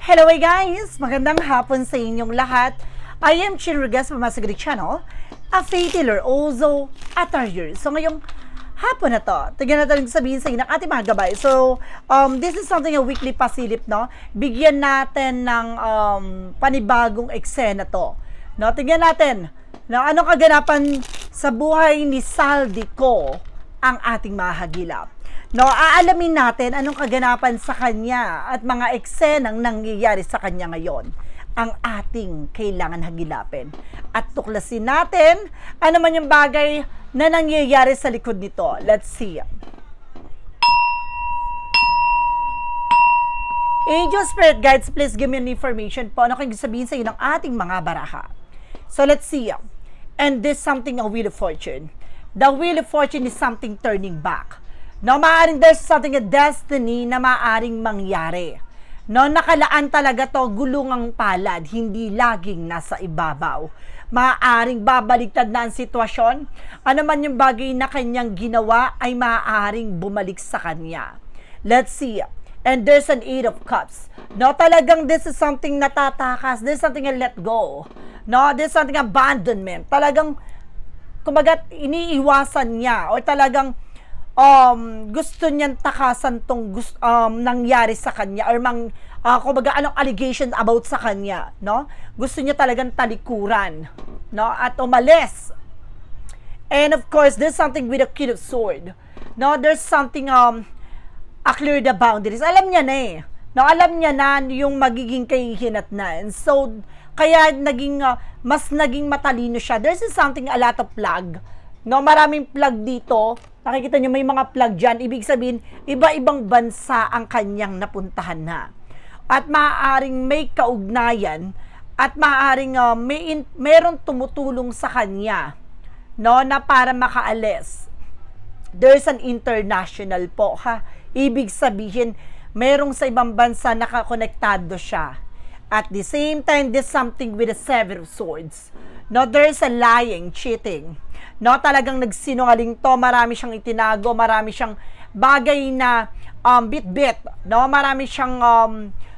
Hello guys! Magandang hapon sa inyong lahat. I am Chin Rugas from Masagari Channel, a faith healer, also a target. So ngayong hapon na to, tignan natin sabihin sa inyo ng ating mga gabay. So, this is something a weekly pasilip, no? Bigyan natin ng panibagong eksena to. No? Tignan natin, no? Anong kaganapan sa buhay ni Saldico ang ating mahagilap. No, aalamin natin anong kaganapan sa kanya at mga eksenang nangyayari sa kanya ngayon ang ating kailangan hagilapin. At tuklasin natin ano man yung bagay na nangyayari sa likod nito. Let's see. Angel Spirit Guides, please give me an information po. Ano kayong sabihin sa iyo ng ating mga baraha? So let's see. And this something a Wheel of Fortune. The Wheel of Fortune is something turning back. No, maaring there's something a destiny na maaring mangyari. No, nakalaan talaga to gulungang palad, hindi laging nasa ibabaw. Maaring babaliktad na ang sitwasyon. Ano man yung bagay na kanyang ginawa ay maaring bumalik sa kanya. Let's see. And there's an 8 of Cups. No, talagang this is something natatakas. There's something a let go. No, there's something abandonment. Talagang, kumbaga, iniiwasan niya or talagang gusto niyang takasan tong nangyari sa kanya or kumbaga anong allegation about sa kanya, no? Gusto niya talagang talikuran, no? At umalis. And of course, there's something with a King of Sword. No, there's something clear the boundaries. Alam niya na eh. No, alam niya na yung magiging kahihinatnan. So, kaya mas naging matalino siya. There's something a lot of plug. No, maraming plug dito. Nakikita niyo may mga plug dyan. Ibig sabihin, iba-ibang bansa ang kanyang napuntahan na. At maaaring may kaugnayan at maaaring meron tumutulong sa kanya, no, na para makaalis. There's an international po, ha. Ibig sabihin, merong sa ibang bansa nakakonektado siya. At the same time, there's something with a 7 of Swords. No, there's a lying, cheating. No, talagang nagsinungaling to, marami siyang itinago, marami siyang bagay na bit-bit, no, marami siyang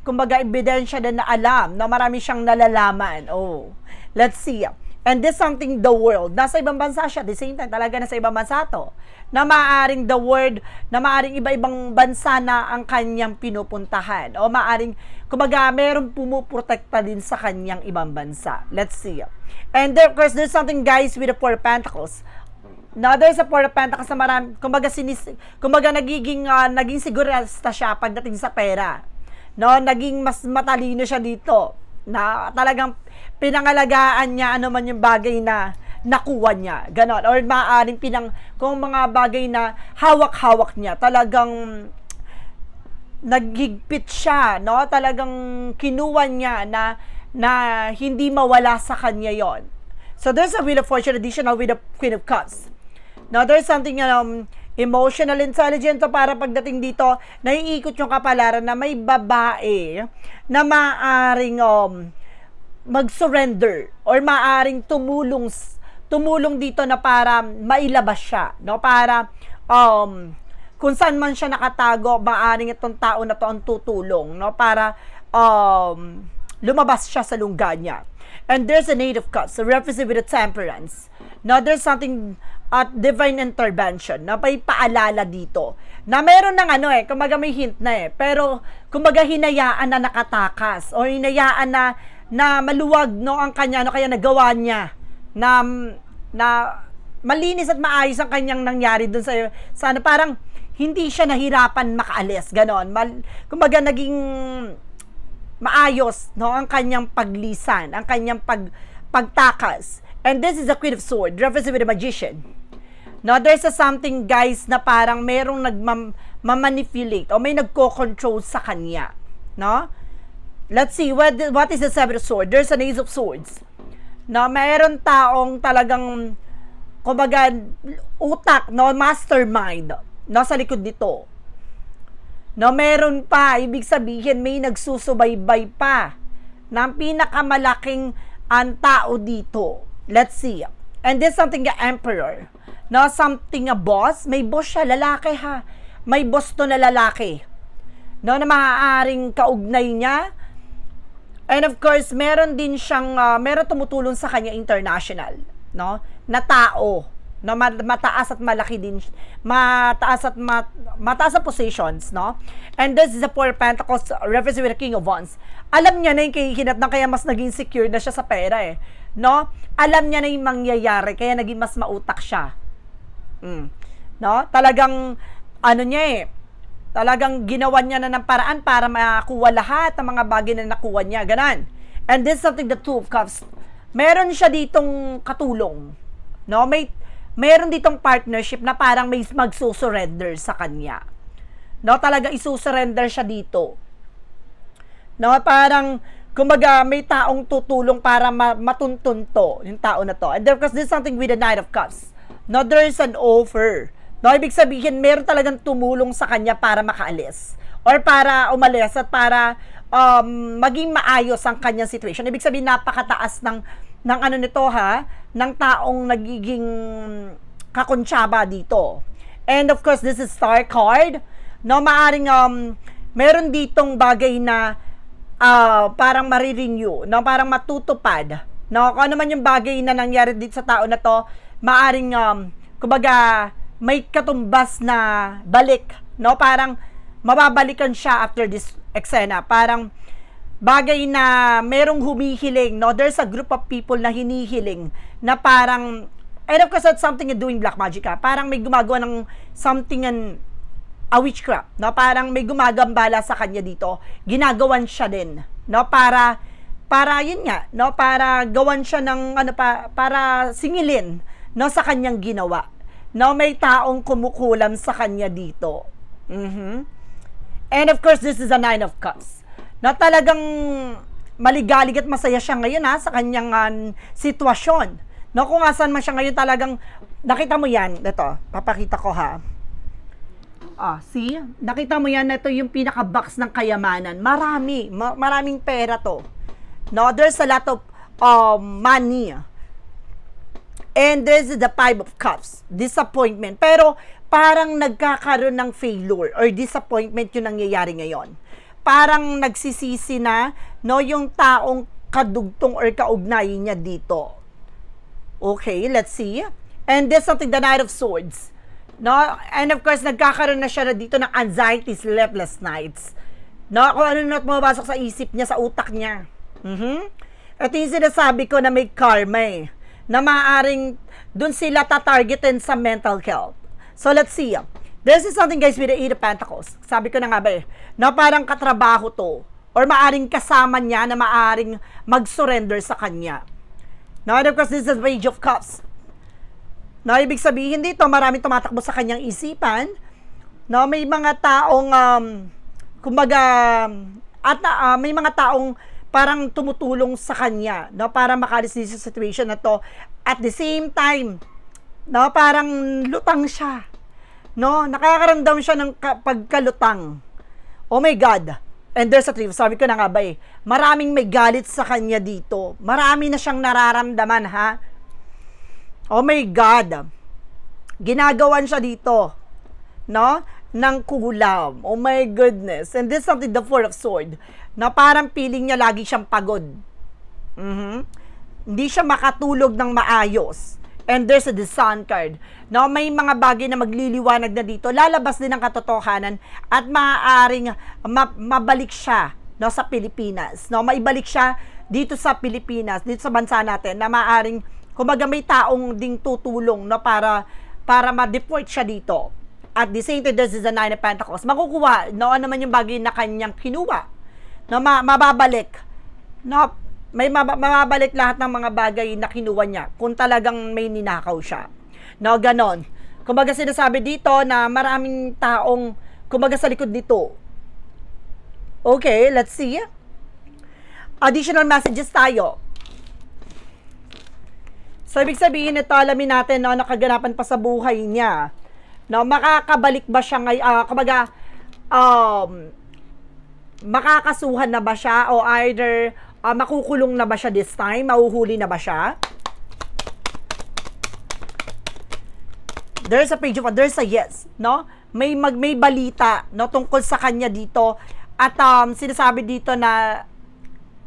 kumbaga ebidensya na alam, no, marami siyang nalalaman. Oh, let's see. And this something the world, nasa ibang bansa siya, the same time talaga nasa ibang bansa to, na maaring the world, na maaring iba-ibang bansa na ang kanyang pinupuntahan, o maaring, kumbaga, merong pumuprotekta din sa kanyang ibang bansa. Let's see. And there, of course, there's something, guys, with the 4 of Pentacles. Now, there's a 4 of Pentacles na marami, kumbaga naging sigurista siya pagdating sa pera. No, naging mas matalino siya dito. Na talagang pinangalagaan niya ano man yung bagay na nakuha niya. Ganon. Or maaaring kung mga bagay na hawak-hawak niya, talagang naghigpit siya, no? Talagang kinuha niya na hindi mawala sa kanya yon. So there's a Wheel of Fortune additional with a Queen of Cups. Now there's something emotional intelligence para pagdating dito, naiikot yung kapalaran na may babae na maaring mag-surrender or maaring tumulong dito na para mailabas siya, no? Para kung saan man siya nakatago, maaring itong tao na to ang tutulong, no? Para lumabas siya sa lungga niya. And there's a 8 of Cups, so represent with a Temperance. Now, there's something at divine intervention na may paalala dito. Na meron ng kumbaga may hint na eh. Pero, kumbaga hinayaan na nakatakas o hinayaan na maluwag, no, ang kanya, no, kaya nagawa niya na malinis at maayos ang kanyang nangyari dun sa parang hindi siya nahirapan makaalis, ganon. Kumbaga naging maayos, no, ang kanyang paglisan, ang kanyang pagtakas. And this is the Queen of Swords, represent with a Magician. No, there's something, guys, na parang merong nagmamanipulate o may nagko-control sa kanya, no? Let's see, what is the 7 of Swords? There's an Ace of Swords. No, mayroon taong talagang, kumbaga, utak, no, mastermind, no, sa likod nito. No, meron pa, ibig sabihin, may nagsusubaybay pa ng pinakamalaking tao dito. Let's see. And this something the Emperor. No, something a boss. May boss siya, lalaki ha. May boss to na lalaki. No, na maaaring kaugnay niya And of course, meron din siyang, meron tumutulong sa kanya international, no? Na tao, no? Mataas at malaki din, mataas sa positions, no? And this is the Four of Pentacles, reference with the King of Wands. Alam niya na yung kahihinat na kaya mas naging secure na siya sa pera eh, no? Alam niya na yung mangyayari, kaya naging mas mautak siya. No? Talagang, ano niya eh, talagang ginawa niya na ng paraan para makuha lahat ng mga bagay na nakuha niya. Ganon. And this is something the Two of Cups. Meron siya ditong katulong. No? Meron ditong partnership na parang may magsusurrender sa kanya. No? Talaga isusurrender siya dito. No? Parang, kumbaga, may taong tutulong para matuntun to, yung tao na to. And because this is something with the Knight of Cups. No? There's an offer. No, ibig sabihin, meron talagang tumulong sa kanya para makaalis or para umalis at para maging maayos ang kanyang situation. Ibig sabihin, napakataas ng ano nito ha, ng taong nagiging kakonsyaba dito. And of course, this is Star card. No, maaring meron ditong bagay na parang marirenew, no, parang matutupad. No, kung ano man yung bagay na nangyari dito sa tao na to, maaring kumbaga may katumbas na balik, no? Parang mababalikan siya after this eksena. Parang bagay na merong humihiling, no? There's a group of people na hinihiling na parang, and of course that's something doing black magic ha. Parang may gumagawa ng something a witchcraft, no? Parang may gumagambala sa kanya dito. Ginagawan siya din, no? Para yun nga, no? Para gawan siya ng ano para singilin, no, sa kanyang ginawa. No, may taong kumukulam sa kanya dito. And of course, this is a Nine of Cups. Na talagang maligalig at masaya siya ngayon ha, sa kanyang sitwasyon. No, kung asan man siya ngayon talagang, nakita mo yan, ito, papakita ko ha. See? Nakita mo yan, ito yung pinaka-box ng kayamanan. Maraming pera to. No, there's a lot of money. And this is the Five of Cups. Disappointment. Pero parang nagkakaroon ng failure or disappointment yung nangyayari ngayon. Parang nagsisisi na, no, yung taong kadugtong or kaugnayan niya dito. Okay, let's see. And this is something, the Knight of Swords. No? And of course, nagkakaroon na siya dito ng anxiety, sleepless nights. No? Kung ano na pumapasok sa isip niya, sa utak niya. Ito yung sinasabi ko na may karma eh, na maaaring dun sila tatargetin sa mental health. So, let's see. This is something, guys, with the Eight of Pentacles. Sabi ko na nga ba eh, na parang katrabaho to, or maaring kasama niya na maaring mag-surrender sa kanya. Now, and of course, this is the Page of Cups. Now, ibig sabihin dito, maraming tumatakbo sa kanyang isipan. No, may mga taong, kumbaga, at may mga taong parang tumutulong sa kanya, no, para makalis din sa situation na to. At the same time, no, parang lutang siya. No, nakakaramdam siya ng pagkalutang. Oh my God. And there's a truth. Sabi ko na nga ba eh, maraming may galit sa kanya dito. Marami na siyang nararamdaman, ha? Oh my God. Ginagawan siya dito, no, ng kulam. Oh my goodness. And this is something, the Four of Swords, na parang feeling niya lagi siyang pagod. Hindi siya makatulog ng maayos. And there's the Sun card. No, may mga bagay na magliliwanag na dito. Lalabas din ang katotohanan at maaaring mabalik siya, no, sa Pilipinas. No, maibalik siya dito sa Pilipinas, dito sa bansa natin, na maaaring kumbaga may taong ding tutulong, no, para ma-deport siya dito. At the same time, this is the Nine of Pentacles. Makukuha, no, ano naman yung bagay na kanyang kinuha. No, mababalik. No, may mababalik lahat ng mga bagay na kinuha niya kung talagang may ninakaw siya. No, ganon. Kumbaga sinasabi dito na maraming taong kumbaga sa likod nito. Okay, let's see. Additional messages tayo. So, ibig sabihin ito, alamin natin, no, nakaganapan pa sa buhay niya. No, makakabalik ba siya ngayon? Kumbaga, makakasuhan na ba siya o either makukulong na ba siya this time? Mahuhuli na ba siya? There's a page of, there's a yes, no? May balita, no, tungkol sa kanya dito. At sinasabi dito na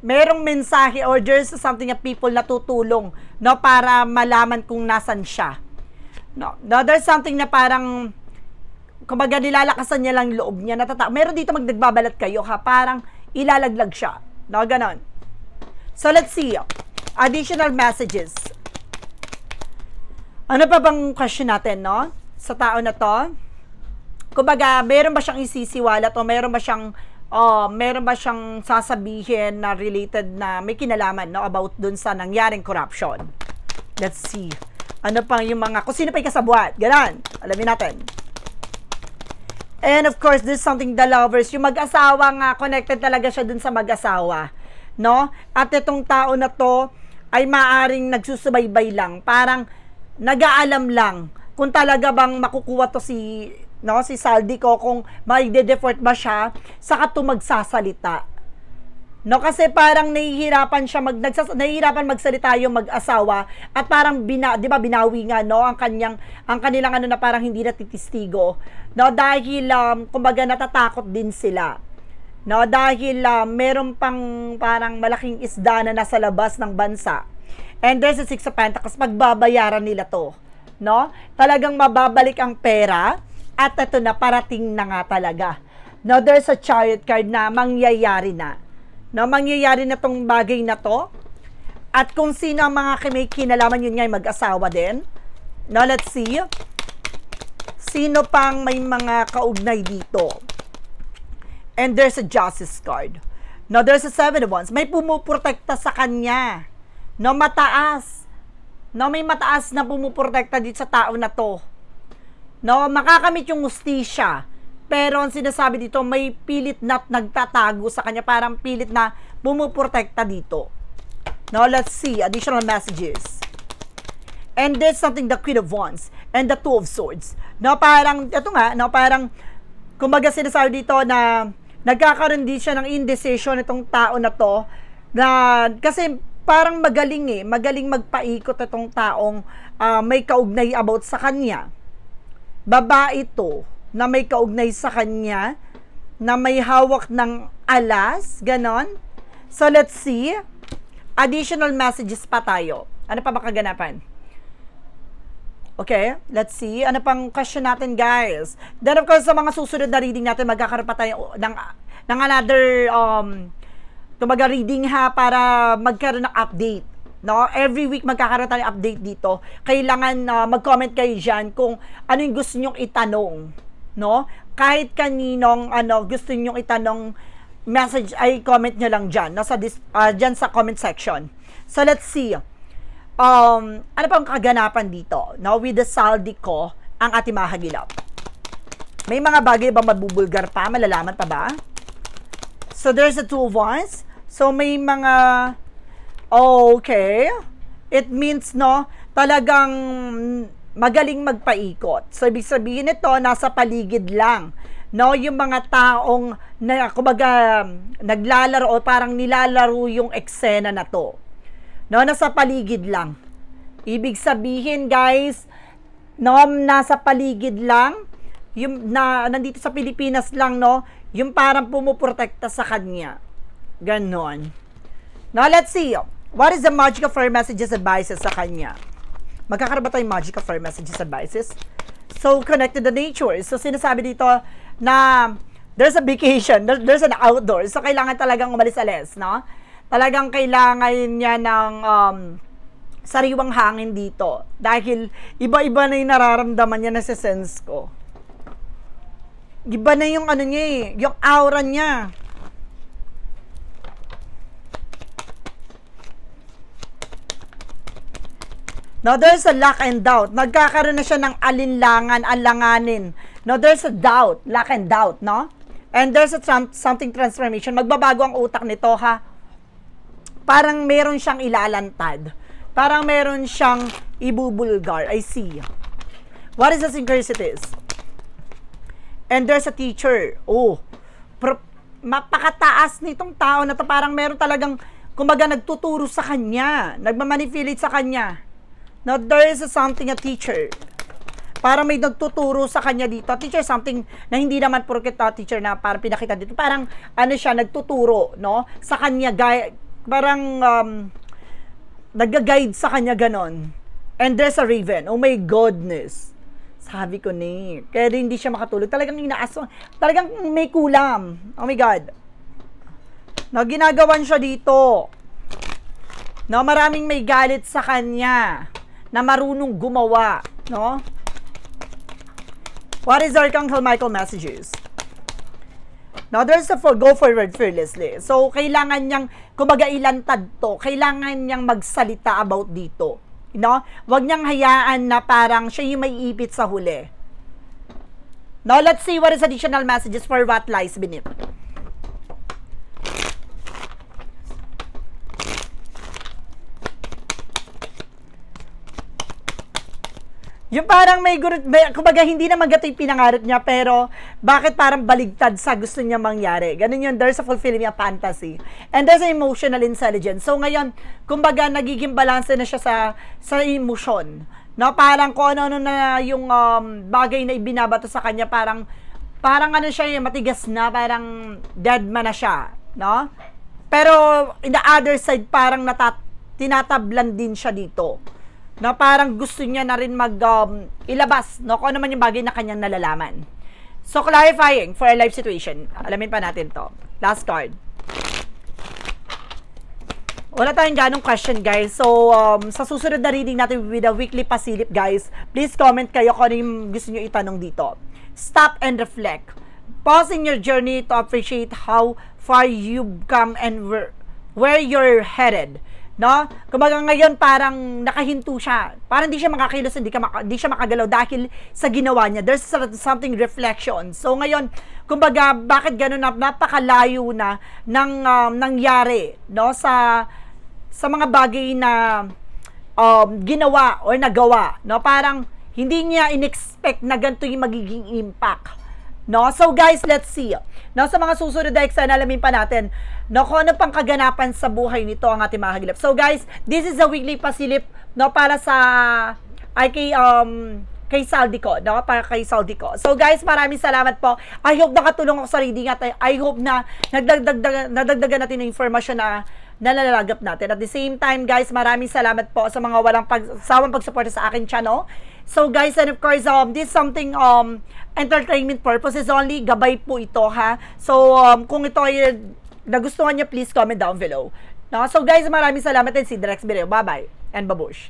merong mensahe or there's something na people na tutulong, no, para malaman kung nasan siya. No, there's something na parang, kumbaga nilalakasan niya lang loob niya, meron dito magdagbabalat kayo, ha, parang ilalaglag siya. No, ganon. So, let's see. Additional messages. Ano pa bang question natin, no? Sa tao na to? Kumbaga, meron ba siyang isisiwalat o meron ba siyang sasabihin na related na may kinalaman, no, about dun sa nangyaring corruption? Let's see. Ano pang yung mga, kung sino pa yung kasabwat? Ganon. Alamin natin. And of course, there's something the lovers. Yung mag-asawa nga, connected talaga siya dun sa mag-asawa. No? At itong tao na to ay maaring nagsusubaybay lang. Parang nag-aalam lang kung talaga bang makukuha to si Saldi ko, kung mag-de-deport ba siya, saka to magsasalita. No, kasi parang nahihirapan magsalita yung mag-asawa at parang 'di ba binawi nga, no, ang kanilang ano na parang hindi natitistigo, no, dahil kumbaga natatakot din sila. No, dahil meron pang parang malaking isda na nasa labas ng bansa. And there's a Six of Pentacles, magbabayaran nila to, no? Talagang mababalik ang pera. At ito na, parating na nga talaga. Now, there's a Chariot card na mangyayari na. No, mangyayari na tong bagay na to. At kung sino ang mga may kinalaman, yun nga mag-asawa din. Now, let's see. Sino pang may mga kaugnay dito? And there's a Justice card. Now, there's a Seven of Wands. May pumuprotekta sa kanya. No, mataas. No, may mataas na pumuprotekta dito sa tao na to. No, makakamit yung hustisya. Pero ang sinasabi dito, may pilit na nagtatago sa kanya, parang pilit na bumuprotekta dito. No, let's see additional messages. And there's something, the Queen of Wands and the Two of Swords. No, parang ito nga, no, parang kumbaga sinasabi dito na nagkakaroon din siya ng indecision itong tao na to, na kasi parang magaling magpaikot itong taong may kaugnay about sa kanya. Babae to na may kaugnay sa kanya, na may hawak ng alas, ganon. So, let's see. Additional messages pa tayo. Ano pa ba kaganapan? Okay, let's see. Ano pang question natin, guys? Then, of course, sa mga susunod na reading natin, magkakaroon pa tayo ng another kumbaga reading, ha, para magkaroon ng update. No, every week magkakaroon tayo update dito. Kailangan mag-comment kayo diyan kung ano yung gusto niyo itanong, no? Kahit kaninong gusto niyo itanong, message ay comment niyo lang diyan, no, sa diyan sa comment section. So let's see. Ano pang kaganapan dito? No, with the Saldi ko, ang ating mahagilap. May mga bagay ba mabubulgar pa, malalaman pa ba? So there's a Two of Wands. So may mga okay. It means, no, talagang magaling magpaikot. So, ibig sabihin nito, nasa paligid lang. No, yung mga taong, kumbaga, naglalaro o parang nilalaro yung eksena na to. No, nasa paligid lang. Ibig sabihin, guys, no, nasa paligid lang, yung nandito sa Pilipinas lang, no, yung parang pumuprotekta sa kanya. Ganon. Now, let's see. What is the magical fire messages advices sa kanya? Magkakaroon ba tayong magical fire messages advices? So, connected to nature. So, sinasabi dito na there's a vacation, there's an outdoor. So, kailangan talagang umalis-alis, no? Talagang kailangan niya ng sariwang hangin dito. Dahil iba-iba na yung nararamdaman niya, na sense ko. Iba na yung niya eh, yung aura niya. Now, there's a lack and doubt. Nagkakaroon na siya ng alinlangan, alanganin. Now, there's a doubt, lack and doubt, no? And there's a something transformation. Magbabago ang utak nito, ha? Parang meron siyang ilalantad. Parang meron siyang ibubulgar. I see. What is the synchronicities? And there's a teacher. Oh, mapakataas nitong tao na to. Parang meron talagang, kumbaga, nagtuturo sa kanya. Nagmamanipulate sa kanya. Now, there is something, a teacher. Para may nagtuturo sa kanya dito. Teacher, something na hindi naman porket teacher na parang pinakita dito. Parang, siya, nagtuturo, no? Sa kanya, nag-guide sa kanya ganon. And there's a raven. Oh my goodness. Sabi ko ni, kaya hindi siya makatulog. Talagang inaaswang, talagang may kulam. Oh my God. No, ginagawan siya dito. No, maraming may galit sa kanya na marunong gumawa, no? What is Archangel Michael messages? No, there's a go forward fearlessly. So, kailangan niyang, kumbaga ilantad to, kailangan niyang magsalita about dito. No? Huwag niyang hayaan na parang siya yung may ipit sa huli. Now, let's see what is additional messages for what lies beneath. Yung parang kumbaga hindi naman gato yung pinangarap niya, pero bakit parang baligtad sa gusto niya mangyari. Ganun yun, there's a fulfilling a fantasy. And there's an emotional intelligence. So ngayon, kumbaga nagiging balance na siya sa emotion. No, parang kung ano na yung bagay na ibinabato sa kanya, parang ano siya, matigas na, parang dead man na siya, no? Pero in the other side, parang tinatablan din siya dito. Na parang gusto niya na rin ilabas, no, kung ano man yung bagay na kanyang nalalaman. So, clarifying for a life situation. Alamin pa natin to. Last card. Wala tayong ganong question, guys. So, sa susunod na reading natin with a weekly pasilip, guys, please comment kayo kung ano yung gusto nyo itanong dito. Stop and reflect. Pausing your journey to appreciate how far you've come and where you're headed. No? Kumbaga ngayon parang nakahinto siya. Parang di siya makakilos, di siya makagalaw dahil sa ginawa niya. There's something reflection. So ngayon, kumbaga bakit gano'n napakalayo na ng nangyari, no, sa mga bagay na ginawa or nagawa, no? Parang hindi niya inexpect na ganito yung magiging impact. No? So guys, let's see. No, sa mga susunod na exam, alamin pa natin, no, kung ano pang kaganapan sa buhay nito ang ating mga hagilap. So guys, this is a weekly pasilip, no, para sa kay Saldico, no, para kay Saldico. So guys, maraming salamat po. I hope nakatulong ako sa reading at I hope na nadagdagan natin ng informasyon na nalalagap natin. At the same time, guys, maraming salamat po sa mga walang sawang pagsuporta sa aking channel. So guys, and of course, this is something entertainment purposes only. Gabay po ito, ha. So kung ito ay nagustuhan niyo, please comment down below. No? So guys, maraming salamat and see you the next video. Bye-bye and babush.